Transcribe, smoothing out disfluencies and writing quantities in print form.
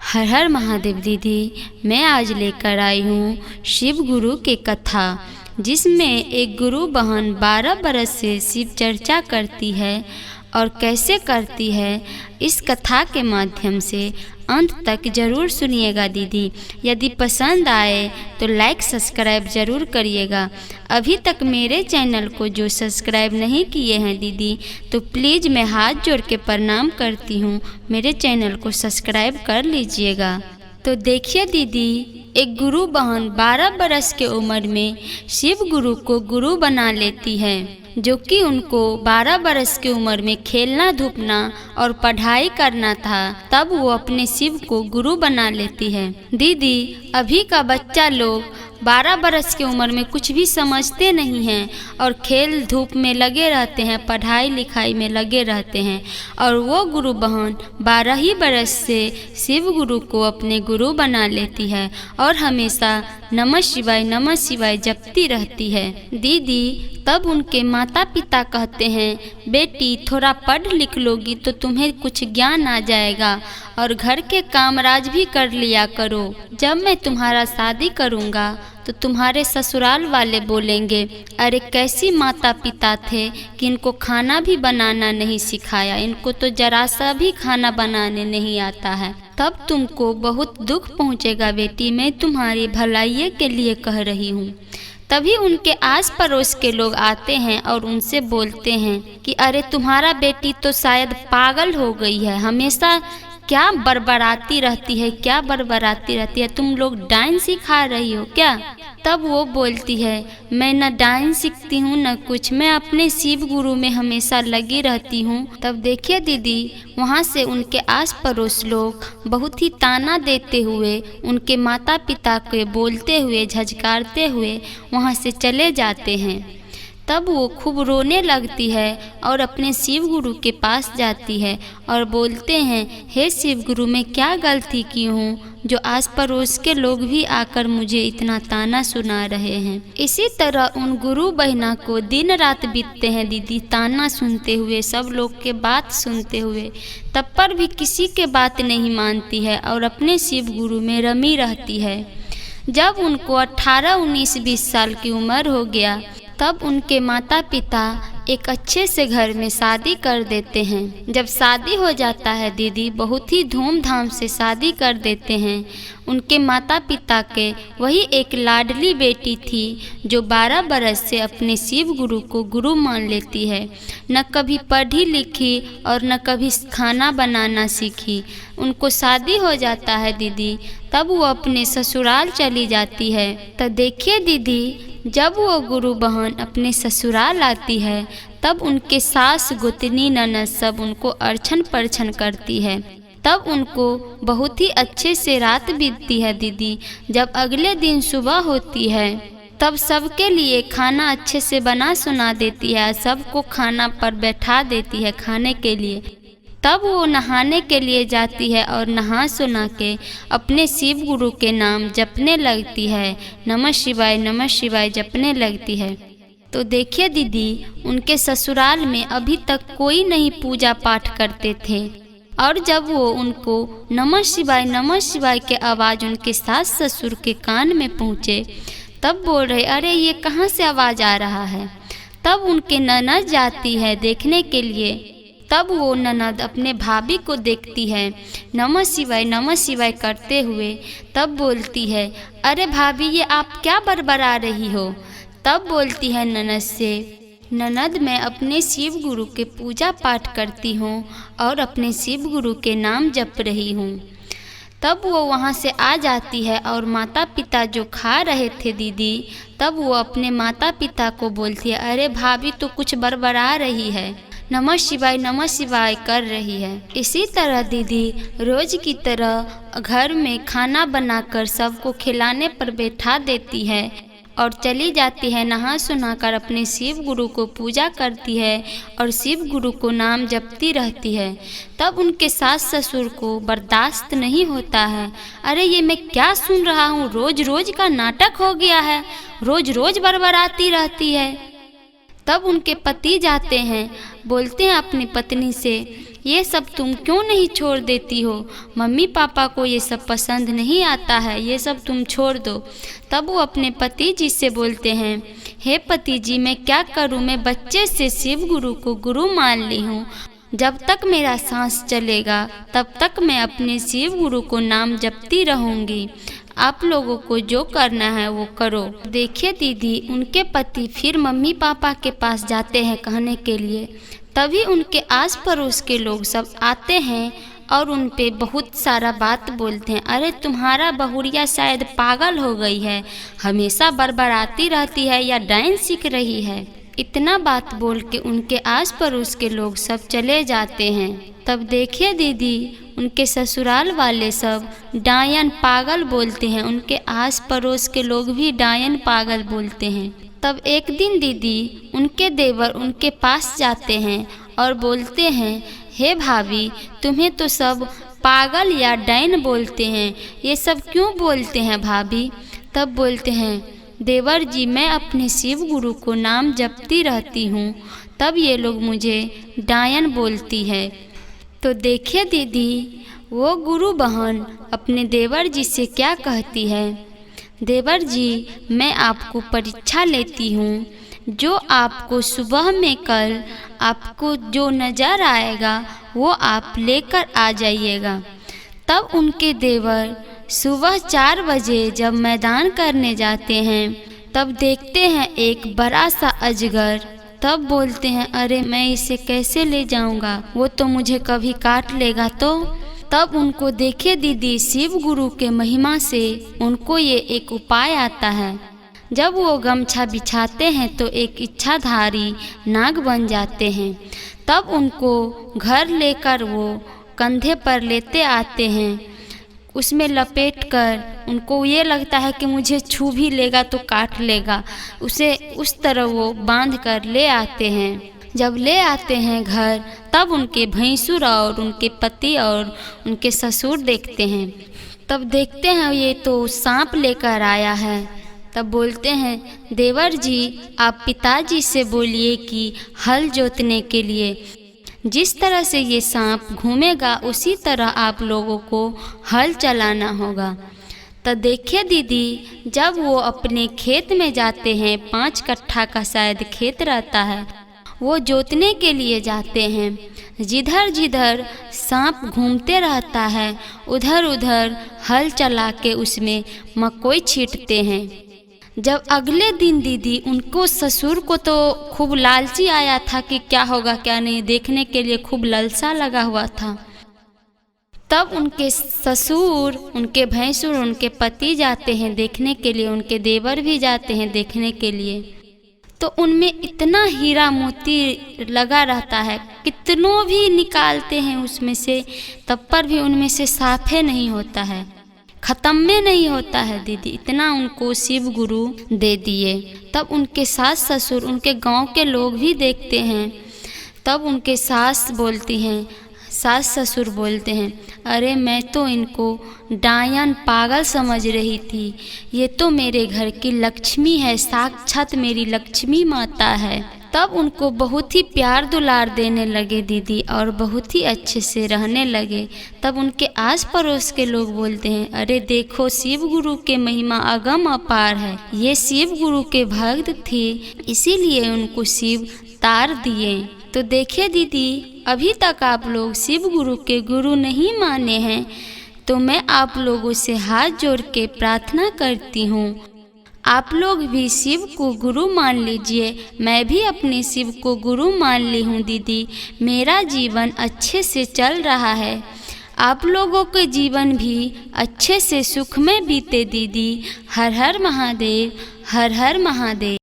हर हर महादेव दीदी, मैं आज लेकर आई हूँ शिव गुरु की कथा, जिसमें एक गुरु बहन 12 बरस से शिव चर्चा करती है और कैसे करती है। इस कथा के माध्यम से अंत तक ज़रूर सुनिएगा दीदी। यदि पसंद आए तो लाइक सब्सक्राइब ज़रूर करिएगा। अभी तक मेरे चैनल को जो सब्सक्राइब नहीं किए हैं दीदी, तो प्लीज़ मैं हाथ जोड़ के प्रणाम करती हूँ, मेरे चैनल को सब्सक्राइब कर लीजिएगा। तो देखिए दीदी, एक गुरु बहन 12 बरस के उम्र में शिव गुरु को गुरु बना लेती है, जो कि उनको 12 बरस की उम्र में खेलना धूपना और पढ़ाई करना था। तब वो अपने शिव को गुरु बना लेती है। दीदी, अभी का बच्चा लोग 12 बरस की उम्र में कुछ भी समझते नहीं हैं और खेल धूप में लगे रहते हैं, पढ़ाई लिखाई में लगे रहते हैं। और वो गुरु बहन 12 ही बरस से शिव गुरु को अपने गुरु बना लेती है और हमेशा नमः शिवाय जपती रहती है। दीदी, तब उनके माता पिता कहते हैं, बेटी थोड़ा पढ़ लिख लोगी तो तुम्हें कुछ ज्ञान आ जाएगा और घर के कामराज भी कर लिया करो। जब मैं तुम्हारा शादी करूँगा तो तुम्हारे ससुराल वाले बोलेंगे, अरे कैसी माता पिता थे कि इनको खाना भी बनाना नहीं सिखाया, इनको तो जरा सा भी खाना बनाने नहीं आता है। तब तुमको बहुत दुख पहुँचेगा बेटी, मैं तुम्हारी भलाई के लिए कह रही हूँ। तभी उनके आस पड़ोस के लोग आते हैं और उनसे बोलते हैं कि अरे तुम्हारा बेटी तो शायद पागल हो गई है, हमेशा क्या बड़बड़ाती रहती है, तुम लोग डांस सिखा रही हो क्या? तब वो बोलती है, मैं न डांस सीखती हूँ न कुछ, मैं अपने शिव गुरु में हमेशा लगी रहती हूँ। तब देखिए दीदी, वहाँ से उनके आस पड़ोस लोग बहुत ही ताना देते हुए, उनके माता पिता को बोलते हुए, झझकारते हुए वहाँ से चले जाते हैं। तब वो खूब रोने लगती है और अपने शिव गुरु के पास जाती है और बोलते हैं, हे शिव गुरु, मैं क्या गलती की हूँ जो आस पड़ोस के लोग भी आकर मुझे इतना ताना सुना रहे हैं। इसी तरह उन गुरु बहना को दिन रात बीतते हैं दीदी, ताना सुनते हुए, सब लोग के बात सुनते हुए। तब पर भी किसी के बात नहीं मानती है और अपने शिव गुरु में रमी रहती है। जब उनको 18, 19, 20 साल की उम्र हो गया, तब उनके माता पिता एक अच्छे से घर में शादी कर देते हैं। जब शादी हो जाता है दीदी, बहुत ही धूमधाम से शादी कर देते हैं। उनके माता पिता के वही एक लाडली बेटी थी जो 12 बरस से अपने शिव गुरु को गुरु मान लेती है। न कभी पढ़ी लिखी और न कभी खाना बनाना सीखी। उनको शादी हो जाता है दीदी, तब वो अपने ससुराल चली जाती है। तो देखिए दीदी, जब वो गुरु बहन अपने ससुराल आती है, तब उनके सास गोतनी ननद सब उनको अर्चन परछन करती है। तब उनको बहुत ही अच्छे से रात बीतती है दीदी। जब अगले दिन सुबह होती है, तब सबके लिए खाना अच्छे से बना सुना देती है, सबको खाना पर बैठा देती है खाने के लिए। तब वो नहाने के लिए जाती है और नहा सुना के अपने शिव गुरु के नाम जपने लगती है, नमः शिवाय जपने लगती है। तो देखिए दीदी, उनके ससुराल में अभी तक कोई नहीं पूजा पाठ करते थे। और जब वो उनको नमः शिवाय के आवाज़ उनके सास ससुर के कान में पहुँचे, तब बोल रहे, अरे ये कहाँ से आवाज़ आ रहा है। तब उनके ननद जाती है देखने के लिए। तब वो ननद अपने भाभी को देखती है नमः शिवाय करते हुए। तब बोलती है, अरे भाभी, ये आप क्या बड़बड़ा रही हो? तब बोलती है ननद से, ननद, मैं अपने शिव गुरु के पूजा पाठ करती हूँ और अपने शिव गुरु के नाम जप रही हूँ। तब वो वहाँ से आ जाती है और माता पिता जो खा रहे थे दीदी, तब वो अपने माता पिता को बोलती है, अरे भाभी तो कुछ बड़बड़ा रही है, नमः शिवाय कर रही है। इसी तरह दीदी रोज की तरह घर में खाना बनाकर सबको खिलाने पर बैठा देती है और चली जाती है। नहा सुना कर अपने शिव गुरु को पूजा करती है और शिव गुरु को नाम जपती रहती है। तब उनके सास ससुर को बर्दाश्त नहीं होता है, अरे ये मैं क्या सुन रहा हूँ, रोज रोज का नाटक हो गया है, रोज रोज बड़बड़ाती रहती है। तब उनके पति जाते हैं, बोलते हैं अपनी पत्नी से ये सब तुम क्यों नहीं छोड़ देती हो? मम्मी पापा को ये सब पसंद नहीं आता है, ये सब तुम छोड़ दो। तब वो अपने पति जी से बोलते हैं, हे पति जी, मैं क्या करूं? मैं बच्चे से शिव गुरु को गुरु मान ली हूँ। जब तक मेरा सांस चलेगा तब तक मैं अपने शिव गुरु को नाम जपती रहूँगी। आप लोगों को जो करना है वो करो। देखिए दीदी, उनके पति फिर मम्मी पापा के पास जाते हैं कहने के लिए। तभी उनके आस पड़ोस के लोग सब आते हैं और उन पे बहुत सारा बात बोलते हैं। अरे तुम्हारा बहुरिया शायद पागल हो गई है, हमेशा बड़बड़ाती रहती है या डांस सीख रही है। इतना बात बोल के उनके आस पड़ोस के लोग सब चले जाते हैं। तब देखिए दीदी, उनके ससुराल वाले सब डायन पागल बोलते हैं। उनके आस पड़ोस के लोग भी डायन पागल बोलते हैं। तब एक दिन दीदी, उनके देवर उनके पास जाते हैं और बोलते हैं, हे भाभी, तुम्हें तो सब पागल या डायन बोलते हैं, ये सब क्यों बोलते हैं भाभी? तब बोलते हैं, देवर जी, मैं अपने शिव गुरु को नाम जपती रहती हूँ, तब ये लोग मुझे डायन बोलती है। तो देखिए दीदी, वो गुरु बहन अपने देवर जी से क्या कहती है, देवर जी, मैं आपको परीक्षा लेती हूँ। जो आपको सुबह में कल आपको जो नज़र आएगा वो आप लेकर आ जाइएगा। तब उनके देवर सुबह 4 बजे जब मैदान करने जाते हैं, तब देखते हैं एक बड़ा सा अजगर। तब बोलते हैं, अरे मैं इसे कैसे ले जाऊंगा, वो तो मुझे कभी काट लेगा। तो तब उनको देखे दीदी, शिव गुरु के महिमा से उनको ये एक उपाय आता है। जब वो गमछा बिछाते हैं तो एक इच्छाधारी नाग बन जाते हैं। तब उनको घर लेकर वो कंधे पर लेते आते हैं। उसमें लपेट कर उनको ये लगता है कि मुझे छू भी लेगा तो काट लेगा, उसे उस तरह वो बांध कर ले आते हैं। जब ले आते हैं घर, तब उनके भैंसुर और उनके पति और उनके ससुर देखते हैं। तब देखते हैं ये तो सांप लेकर आया है। तब बोलते हैं, देवर जी, आप पिताजी से बोलिए कि हल जोतने के लिए जिस तरह से ये सांप घूमेगा उसी तरह आप लोगों को हल चलाना होगा। तो देखिए दीदी, जब वो अपने खेत में जाते हैं, 5 कट्ठा का शायद खेत रहता है, वो जोतने के लिए जाते हैं। जिधर जिधर सांप घूमते रहता है उधर उधर हल चला के उसमें मकोई छींटते हैं। जब अगले दिन दीदी, उनको ससुर को तो खूब लालची आया था कि क्या होगा क्या नहीं, देखने के लिए खूब लालसा लगा हुआ था। तब उनके ससुर, उनके भैंसुर, उनके पति जाते हैं देखने के लिए, उनके देवर भी जाते हैं देखने के लिए। तो उनमें इतना हीरा मोती लगा रहता है, कितनों भी निकालते हैं उसमें से, तब पर भी उनमें से साफे नहीं होता है, ख़त्म में नहीं होता है दीदी। इतना उनको शिव गुरु दे दिए। तब उनके सास ससुर, उनके गांव के लोग भी देखते हैं। तब उनके सास बोलती हैं, सास ससुर बोलते हैं, अरे मैं तो इनको डायन पागल समझ रही थी, ये तो मेरे घर की लक्ष्मी है, साक्षात मेरी लक्ष्मी माता है। तब उनको बहुत ही प्यार दुलार देने लगे दीदी और बहुत ही अच्छे से रहने लगे। तब उनके आस पड़ोस के लोग बोलते हैं, अरे देखो, शिव गुरु के महिमा अगम अपार है, ये शिव गुरु के भक्त थे, इसीलिए उनको शिव तार दिए। तो देखिए दीदी, अभी तक आप लोग शिव गुरु के गुरु नहीं माने हैं, तो मैं आप लोगों से हाथ जोड़ के प्रार्थना करती हूँ, आप लोग भी शिव को गुरु मान लीजिए। मैं भी अपने शिव को गुरु मान ली हूँ दीदी, मेरा जीवन अच्छे से चल रहा है, आप लोगों के जीवन भी अच्छे से सुख में बीते दीदी। हर हर महादेव, हर हर महादेव।